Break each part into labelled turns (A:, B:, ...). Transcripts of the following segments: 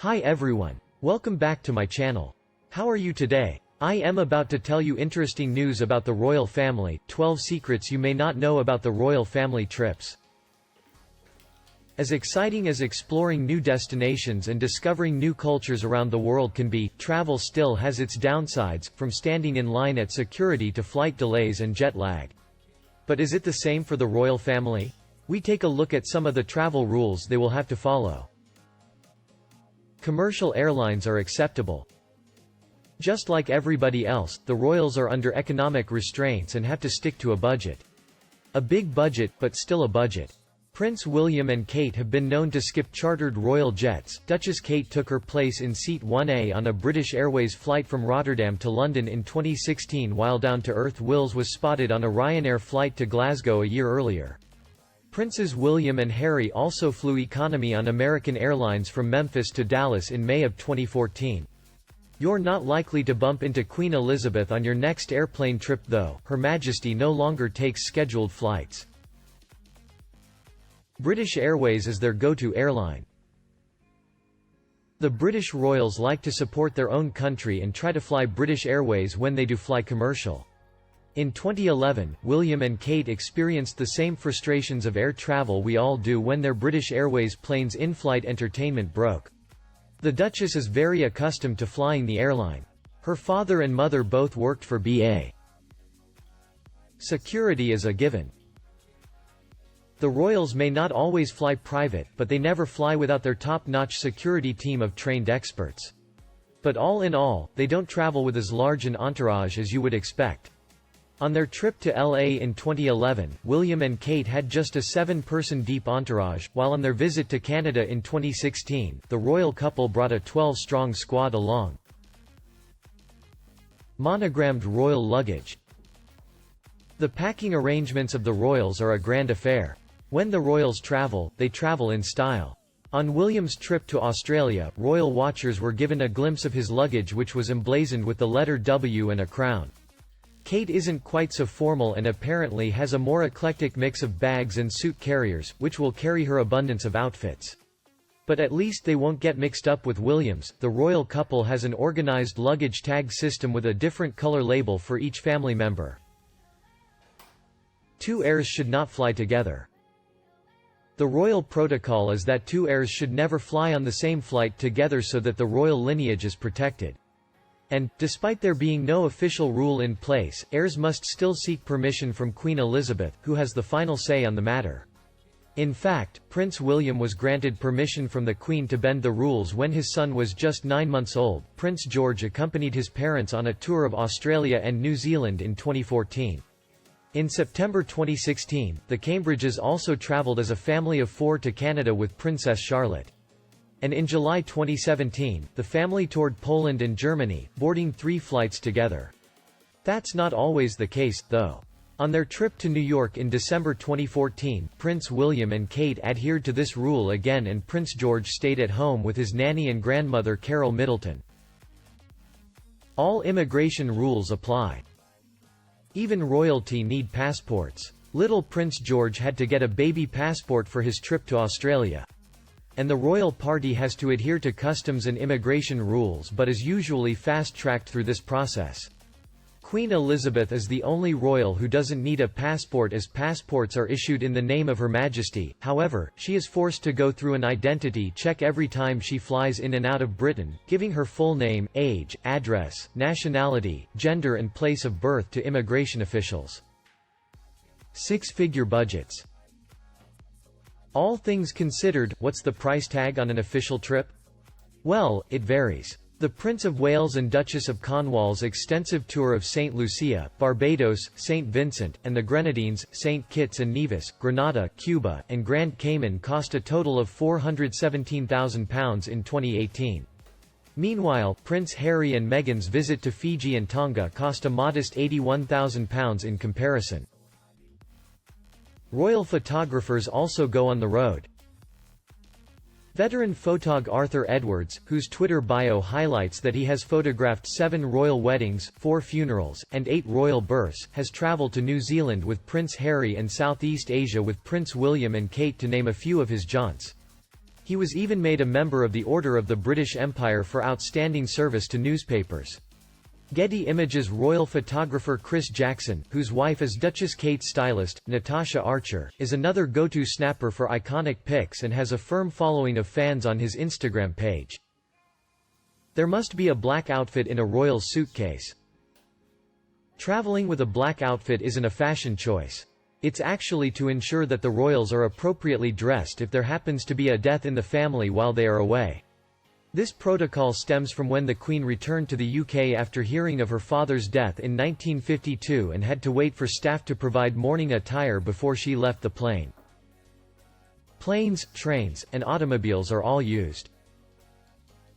A: Hi everyone. Welcome back to my channel. How are you today? I am about to tell you interesting news about the royal family, 12 secrets you may not know about the royal family trips. As exciting as exploring new destinations and discovering new cultures around the world can be, travel still has its downsides, from standing in line at security to flight delays and jet lag. But is it the same for the royal family? We take a look at some of the travel rules they will have to follow. Commercial airlines are acceptable. Just like everybody else, the royals are under economic restraints and have to stick to a budget. A big budget, but still a budget. Prince William and Kate have been known to skip chartered royal jets. Duchess Kate took her place in Seat 1A on a British Airways flight from Rotterdam to London in 2016, while down-to-earth Wills was spotted on a Ryanair flight to Glasgow a year earlier. Princes William and Harry also flew economy on American Airlines from Memphis to Dallas in May of 2014. You're not likely to bump into Queen Elizabeth on your next airplane trip though. Her Majesty no longer takes scheduled flights. British Airways is their go-to airline. The British royals like to support their own country and try to fly British Airways when they do fly commercial. In 2011, William and Kate experienced the same frustrations of air travel we all do when their British Airways plane's in-flight entertainment broke. The Duchess is very accustomed to flying the airline. Her father and mother both worked for BA. Security is a given. The royals may not always fly private, but they never fly without their top-notch security team of trained experts. But all in all, they don't travel with as large an entourage as you would expect. On their trip to LA in 2011, William and Kate had just a 7-person deep entourage, while on their visit to Canada in 2016, the royal couple brought a 12-strong squad along. Monogrammed royal luggage. The packing arrangements of the royals are a grand affair. When the royals travel, they travel in style. On William's trip to Australia, royal watchers were given a glimpse of his luggage, which was emblazoned with the letter W and a crown. Kate isn't quite so formal and apparently has a more eclectic mix of bags and suit carriers, which will carry her abundance of outfits. But at least they won't get mixed up with Williams. The royal couple has an organized luggage tag system with a different color label for each family member. 2 heirs should not fly together. The royal protocol is that 2 heirs should never fly on the same flight together so that the royal lineage is protected. And, despite there being no official rule in place, heirs must still seek permission from Queen Elizabeth, who has the final say on the matter. In fact, Prince William was granted permission from the Queen to bend the rules when his son was just 9 months old. Prince George accompanied his parents on a tour of Australia and New Zealand in 2014. In September 2016, the Cambridges also travelled as a family of 4 to Canada with Princess Charlotte. And in July 2017, the family toured Poland and Germany, boarding 3 flights together. That's not always the case, though. On their trip to New York in December 2014, Prince William and Kate adhered to this rule again, and Prince George stayed at home with his nanny and grandmother Carol Middleton. All immigration rules apply. Even royalty need passports. Little Prince George had to get a baby passport for his trip to Australia. And the royal party has to adhere to customs and immigration rules, but is usually fast-tracked through this process. Queen Elizabeth is the only royal who doesn't need a passport, as passports are issued in the name of Her Majesty. However, she is forced to go through an identity check every time she flies in and out of Britain, giving her full name, age, address, nationality, gender and place of birth to immigration officials. 6-figure budgets. All things considered, what's the price tag on an official trip? Well, it varies. The Prince of Wales and Duchess of Cornwall's extensive tour of St. Lucia, Barbados, St. Vincent, and the Grenadines, St. Kitts and Nevis, Grenada, Cuba, and Grand Cayman cost a total of £417,000 in 2018. Meanwhile, Prince Harry and Meghan's visit to Fiji and Tonga cost a modest £81,000 in comparison. Royal photographers also go on the road. Veteran photog Arthur Edwards, whose Twitter bio highlights that he has photographed 7 royal weddings, 4 funerals, and 8 royal births, has traveled to New Zealand with Prince Harry and Southeast Asia with Prince William and Kate, to name a few of his jaunts. He was even made a member of the Order of the British Empire for outstanding service to newspapers. Getty Images royal photographer Chris Jackson, whose wife is Duchess Kate's stylist, Natasha Archer, is another go-to snapper for iconic pics and has a firm following of fans on his Instagram page. There must be a black outfit in a royal suitcase. Traveling with a black outfit isn't a fashion choice. It's actually to ensure that the royals are appropriately dressed if there happens to be a death in the family while they are away. This protocol stems from when the Queen returned to the UK after hearing of her father's death in 1952 and had to wait for staff to provide mourning attire before she left the plane. Planes, trains, and automobiles are all used.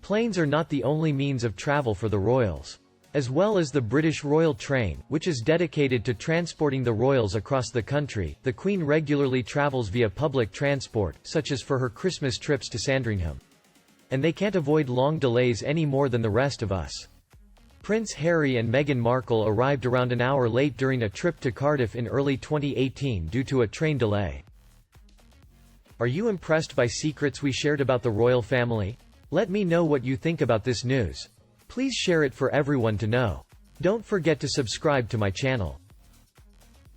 A: Planes are not the only means of travel for the royals. As well as the British Royal Train, which is dedicated to transporting the royals across the country, the Queen regularly travels via public transport, such as for her Christmas trips to Sandringham. And they can't avoid long delays any more than the rest of us. Prince Harry and Meghan Markle arrived around an hour late during a trip to Cardiff in early 2018 due to a train delay. Are you impressed by secrets we shared about the royal family? Let me know what you think about this news. Please share it for everyone to know. Don't forget to subscribe to my channel.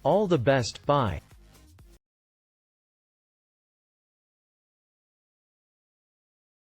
A: All the best, bye.